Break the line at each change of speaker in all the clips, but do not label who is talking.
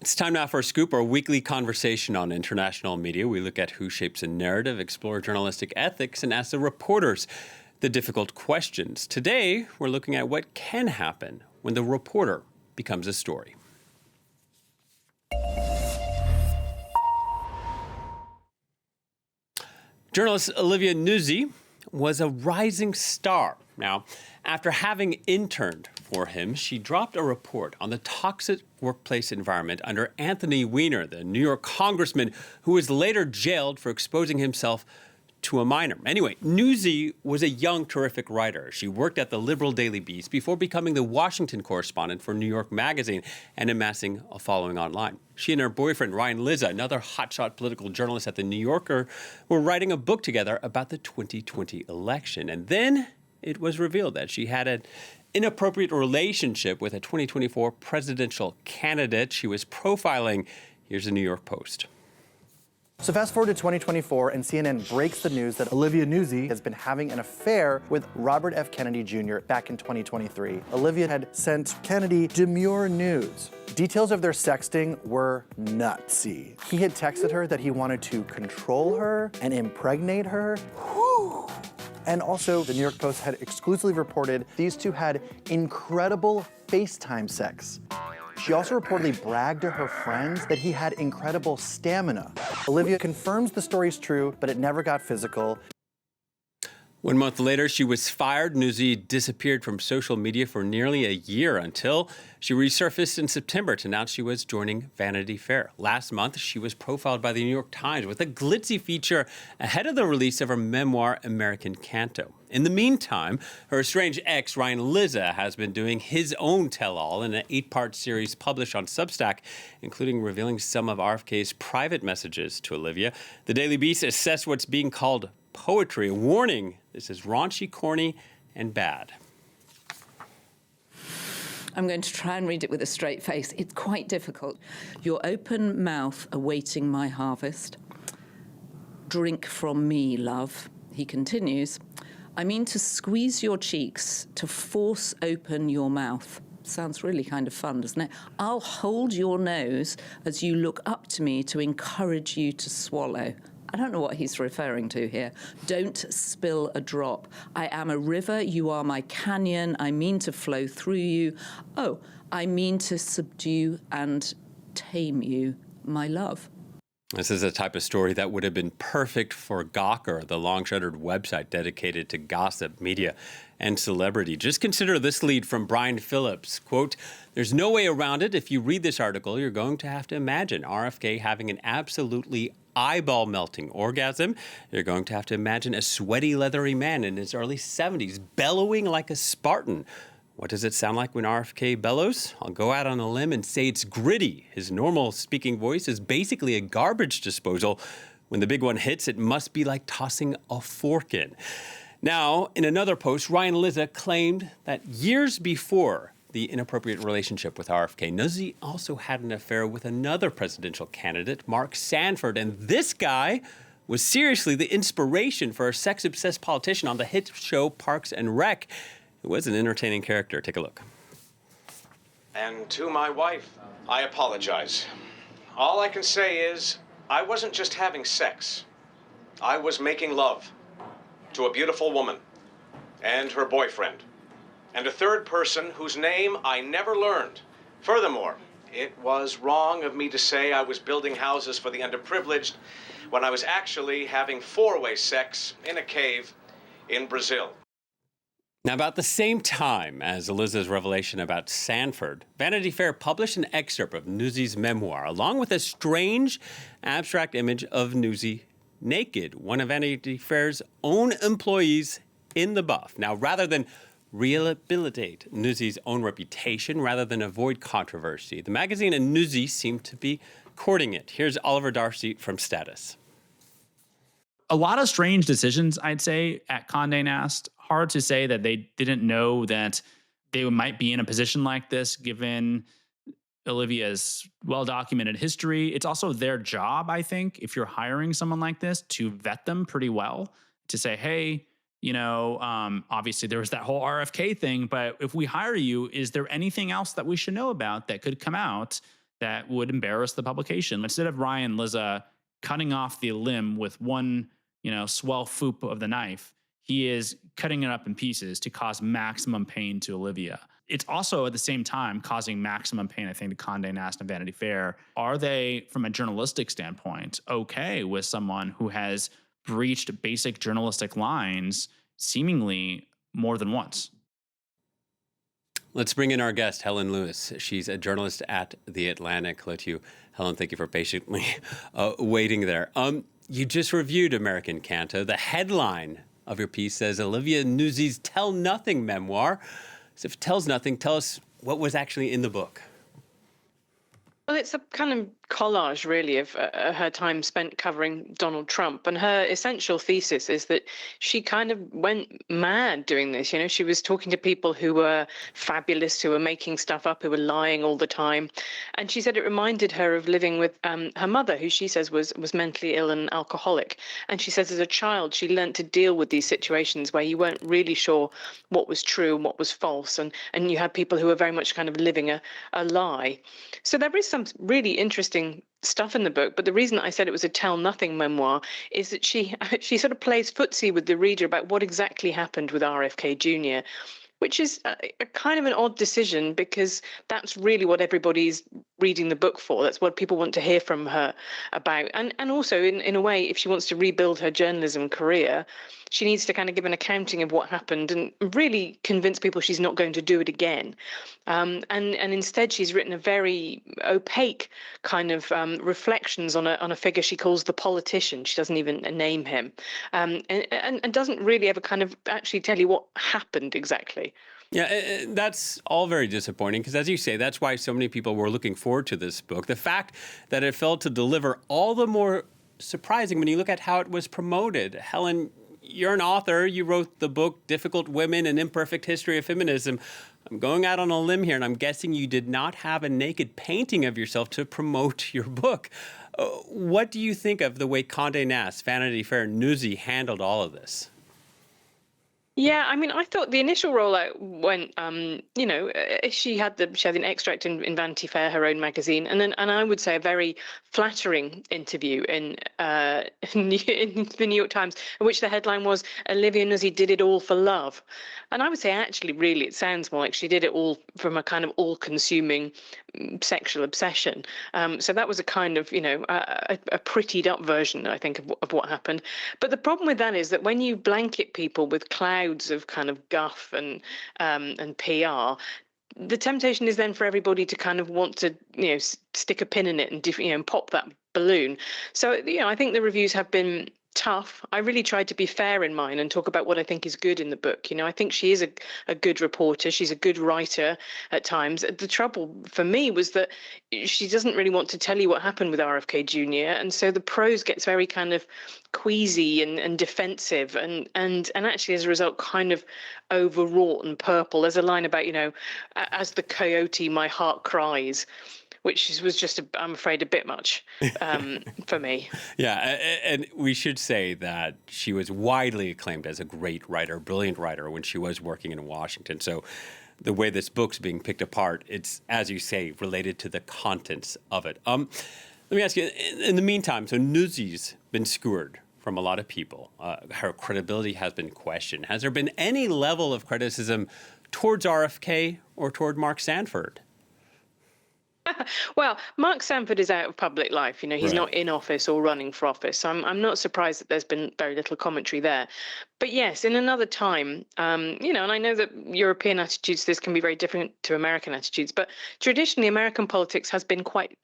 It's time now for a Scoop, our weekly conversation on international media. We look at who shapes a narrative, explore journalistic ethics, and ask the reporters the difficult questions. Today, we're looking at what can happen when the reporter becomes a story. Journalist Olivia Nuzzi was a rising star. Now, after having interned for him, she dropped a report on the toxic workplace environment under Anthony Weiner, the New York congressman who was later jailed for exposing himself to a minor. Anyway, Nuzzi was a young, terrific writer. She worked at the liberal Daily Beast before becoming the Washington correspondent for New York Magazine and amassing a following online. She and her boyfriend, Ryan Lizza, another hotshot political journalist at The New Yorker, were writing a book together about the 2020 election. And then it was revealed that she had an inappropriate relationship with a 2024 presidential candidate she was profiling. Here's the New York Post.
So fast forward to 2024, and CNN breaks the news that Olivia Nuzzi has been having an affair with Robert F. Kennedy Jr. back in 2023. Olivia had sent Kennedy demure news. Details of their sexting were nutsy. He had texted her that he wanted to control her and impregnate her. Whew. And also, the New York Post had exclusively reported these two had incredible FaceTime sex. She also reportedly bragged to her friends that he had incredible stamina. Olivia confirms the story's true, but it never got physical.
1 month later, she was fired. Nuzzi disappeared from social media for nearly a year until she resurfaced in September to announce she was joining Vanity Fair. Last month, she was profiled by the New York Times with a glitzy feature ahead of the release of her memoir, American Canto. In the meantime, her estranged ex, Ryan Lizza, has been doing his own tell-all in an 8-part series published on Substack, including revealing some of RFK's private messages to Olivia. The Daily Beast assessed what's being called poetry, a warning this is raunchy, corny, and bad.
I'm going to try and read it with a straight face. It's quite difficult. Your open mouth awaiting my harvest. Drink from me, love. He continues. I mean to squeeze your cheeks, to force open your mouth. Sounds really kind of fun, doesn't it? I'll hold your nose as you look up to me to encourage you to swallow. I don't know what he's referring to here. Don't spill a drop. I am a river, you are my canyon. I mean to flow through you. Oh, I mean to subdue and tame you, my love.
This is a type of story that would have been perfect for Gawker, the long-shuttered website dedicated to gossip, media, and celebrity. Just consider this lead from Brian Phillips. Quote, there's no way around it. If you read this article, you're going to have to imagine RFK having an absolutely eyeball-melting orgasm. You're going to have to imagine a sweaty, leathery man in his early 70s bellowing like a Spartan. What does it sound like when RFK bellows? I'll go out on a limb and say it's gritty. His normal speaking voice is basically a garbage disposal. When the big one hits, it must be like tossing a fork in. Now, in another post, Ryan Lizza claimed that years before the inappropriate relationship with RFK, Nuzzi also had an affair with another presidential candidate, Mark Sanford. And this guy was seriously the inspiration for a sex-obsessed politician on the hit show Parks and Rec. It was an entertaining character. Take a look.
And to my wife, I apologize. All I can say is, I wasn't just having sex. I was making love to a beautiful woman and her boyfriend, and a third person whose name I never learned. Furthermore, it was wrong of me to say I was building houses for the underprivileged when I was actually having four-way sex in a cave in Brazil.
Now, about the same time as Elizabeth's revelation about Sanford, Vanity Fair published an excerpt of Nuzzi's memoir, along with a strange, abstract image of Nuzzi naked, one of Vanity Fair's own employees in the buff. Now, rather than rehabilitate Nuzzi's own reputation, rather than avoid controversy, the magazine and Nuzzi seem to be courting it. Here's Oliver Darcy from Status.
A lot of strange decisions, I'd say, at Condé Nast. Hard to say that they didn't know that they might be in a position like this, given Olivia's well-documented history. It's also their job, I think, if you're hiring someone like this, to vet them pretty well, to say, hey, you know, obviously there was that whole RFK thing, but if we hire you, is there anything else that we should know about that could come out that would embarrass the publication. Instead of Ryan Lizza cutting off the limb with one, swell foop of the knife, he is cutting it up in pieces to cause maximum pain to Olivia. It's also at the same time causing maximum pain, I think, to Condé Nast and Vanity Fair. Are they, from a journalistic standpoint, okay with someone who has breached basic journalistic lines seemingly more than once?
Let's bring in our guest, Helen Lewis. She's a journalist at The Atlantic. Hello to you, Helen. Thank you for patiently waiting there. You just reviewed American Canto. The headline of your piece says Olivia Nuzzi's Tell Nothing memoir. So if it tells nothing, tell us what was actually in the book.
Well, it's a kind of collage, really, of her time spent covering Donald Trump. And her essential thesis is that she kind of went mad doing this. She was talking to people who were fabulous, who were making stuff up, who were lying all the time. And she said it reminded her of living with her mother, who she says was mentally ill and alcoholic. And she says as a child, she learned to deal with these situations where you weren't really sure what was true and what was false. And you had people who were very much kind of living a lie. So there is some really interesting stuff in the book, but the reason I said it was a tell nothing memoir is that she sort of plays footsie with the reader about what exactly happened with RFK Jr., which is a kind of an odd decision, because that's really what everybody's reading the book for. That's what people want to hear from her about. And also, in a way, if she wants to rebuild her journalism career, she needs to kind of give an accounting of what happened and really convince people she's not going to do it again. And instead, she's written a very opaque kind of reflections on a figure she calls the politician. She doesn't even name him, and doesn't really ever kind of actually tell you what happened exactly.
Yeah, that's all very disappointing because, as you say, that's why so many people were looking forward to this book. The fact that it failed to deliver, all the more surprising when you look at how it was promoted. Helen, you're an author. You wrote the book, Difficult Women, An Imperfect History of Feminism. I'm going out on a limb here, and I'm guessing you did not have a naked painting of yourself to promote your book. What do you think of the way Condé Nast, Vanity Fair, Nuzzi handled all of this?
Yeah, I mean, I thought the initial rollout went, she had an extract in Vanity Fair, her own magazine, and I would say a very flattering interview in the New York Times, in which the headline was Olivia Nuzzi did it all for love. And I would say actually, really, it sounds more like she did it all from a kind of all-consuming sexual obsession. So that was a kind of, a prettied up version, I think, of what happened. But the problem with that is that when you blanket people with clouds of kind of guff and PR, the temptation is then for everybody to kind of want to, stick a pin in it and pop that balloon. So, I think the reviews have been tough. I really tried to be fair in mine and talk about what I think is good in the book. I think she is a good reporter. She's a good writer at times. The trouble for me was that she doesn't really want to tell you what happened with RFK Jr. And so the prose gets very kind of queasy and defensive and actually as a result kind of overwrought and purple. There's a line about, as the coyote, my heart cries, which was just, I'm afraid, a bit much for me.
Yeah, and we should say that she was widely acclaimed as a great writer, brilliant writer when she was working in Washington. So the way this book's being picked apart, it's, as you say, related to the contents of it. Let me ask you, in the meantime, so Nuzzi's been skewered from a lot of people. Her credibility has been questioned. Has there been any level of criticism towards RFK or toward Mark Sanford?
Well, Mark Sanford is out of public life. He's
Right.
not in office or running for office. So I'm not surprised that there's been very little commentary there. But yes, in another time, and I know that European attitudes to this can be very different to American attitudes, but traditionally American politics has been quite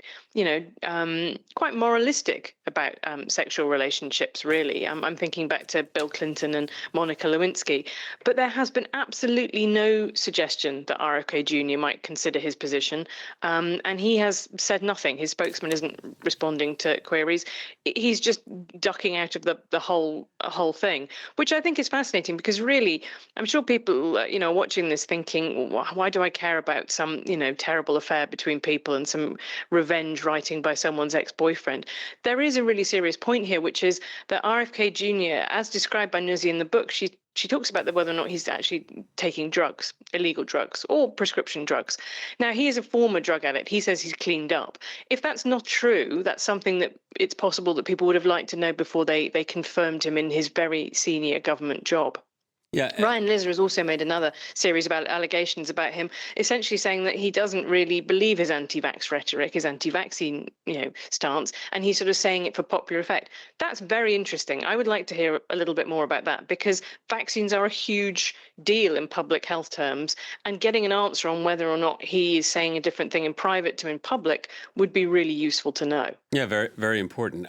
moralistic about sexual relationships, really. I'm thinking back to Bill Clinton and Monica Lewinsky. But there has been absolutely no suggestion that RFK Jr. might consider his position. And he has said nothing. His spokesman isn't responding to queries. He's just ducking out of the whole thing, which I think is fascinating because really, I'm sure people, watching this thinking, why do I care about some, terrible affair between people and some revenge writing by someone's ex-boyfriend? There is a really serious point here, which is that RFK Jr., as described by Nuzzi in the book, she talks about whether or not he's actually taking drugs, illegal drugs or prescription drugs. Now, he is a former drug addict. He says he's cleaned up. If that's not true, that's something that it's possible that people would have liked to know before they confirmed him in his very senior government job.
Yeah.
Ryan Lizza has also made another series about allegations about him, essentially saying that he doesn't really believe his anti-vax rhetoric, his anti-vaccine, stance, and he's sort of saying it for popular effect. That's very interesting. I would like to hear a little bit more about that, because vaccines are a huge deal in public health terms, and getting an answer on whether or not he is saying a different thing in private to in public would be really useful to know.
Yeah, very, very important.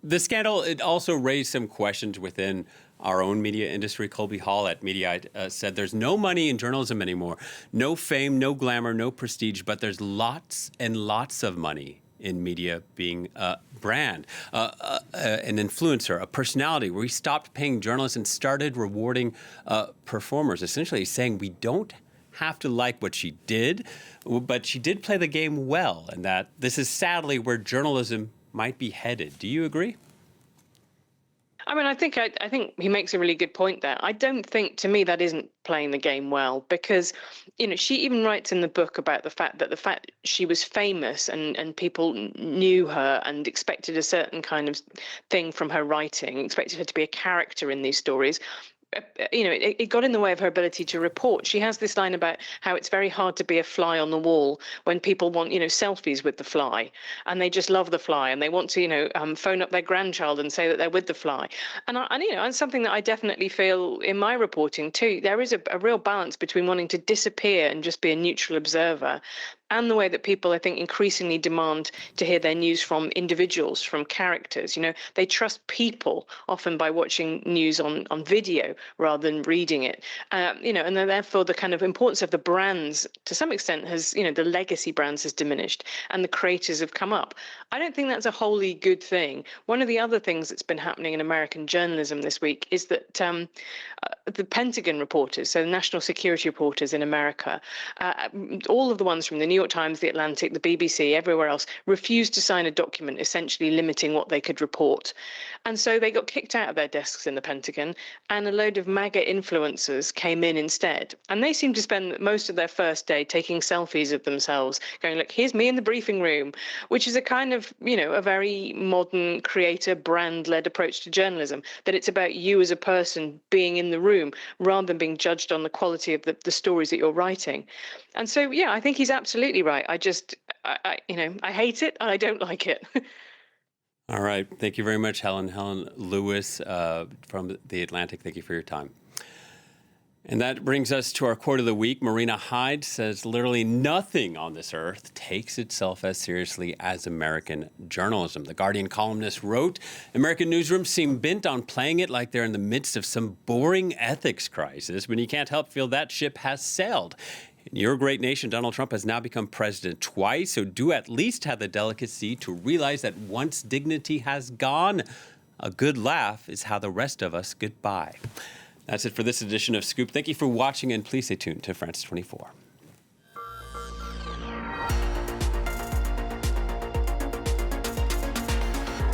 The scandal, it also raised some questions within our own media industry. Colby Hall at Mediaite said there's no money in journalism anymore. No fame, no glamour, no prestige, but there's lots and lots of money in media being a brand, an influencer, a personality. We stopped paying journalists and started rewarding performers, essentially saying we don't have to like what she did, but she did play the game well, and that this is sadly where journalism might be headed. Do you agree?
I mean, I think he makes a really good point there. I don't think, to me, that isn't playing the game well, because, she even writes in the book about the fact she was famous and people knew her and expected a certain kind of thing from her writing, expected her to be a character in these stories. It got in the way of her ability to report. She has this line about how it's very hard to be a fly on the wall when people want, selfies with the fly, and they just love the fly, and they want to, phone up their grandchild and say that they're with the fly. And it's something that I definitely feel in my reporting too. There is a real balance between wanting to disappear and just be a neutral observer, and the way that people, I think, increasingly demand to hear their news from individuals, from characters. They trust people often by watching news on video rather than reading it. And then therefore the kind of importance of the brands, to some extent, has, the legacy brands has diminished and the creators have come up. I don't think that's a wholly good thing. One of the other things that's been happening in American journalism this week is that the Pentagon reporters, so the national security reporters in America, all of the ones from the New York Times, The Atlantic, the BBC, everywhere else, refused to sign a document essentially limiting what they could report. And so they got kicked out of their desks in the Pentagon, and a load of MAGA influencers came in instead. And they seem to spend most of their first day taking selfies of themselves, going, look, here's me in the briefing room, which is a kind of, a very modern creator brand-led approach to journalism, that it's about you as a person being in the room rather than being judged on the quality of the stories that you're writing. And so, yeah, I think he's absolutely right. I hate it and I don't like it.
All right. Thank you very much, Helen. Helen Lewis from The Atlantic. Thank you for your time. And that brings us to our quote of the week. Marina Hyde says, literally nothing on this earth takes itself as seriously as American journalism. The Guardian columnist wrote, American newsrooms seem bent on playing it like they're in the midst of some boring ethics crisis when you can't help feel that ship has sailed. In your great nation, Donald Trump has now become president twice, so do at least have the delicacy to realize that once dignity has gone, a good laugh is how the rest of us get by. That's it for this edition of Scoop. Thank you for watching, and please stay tuned to France 24.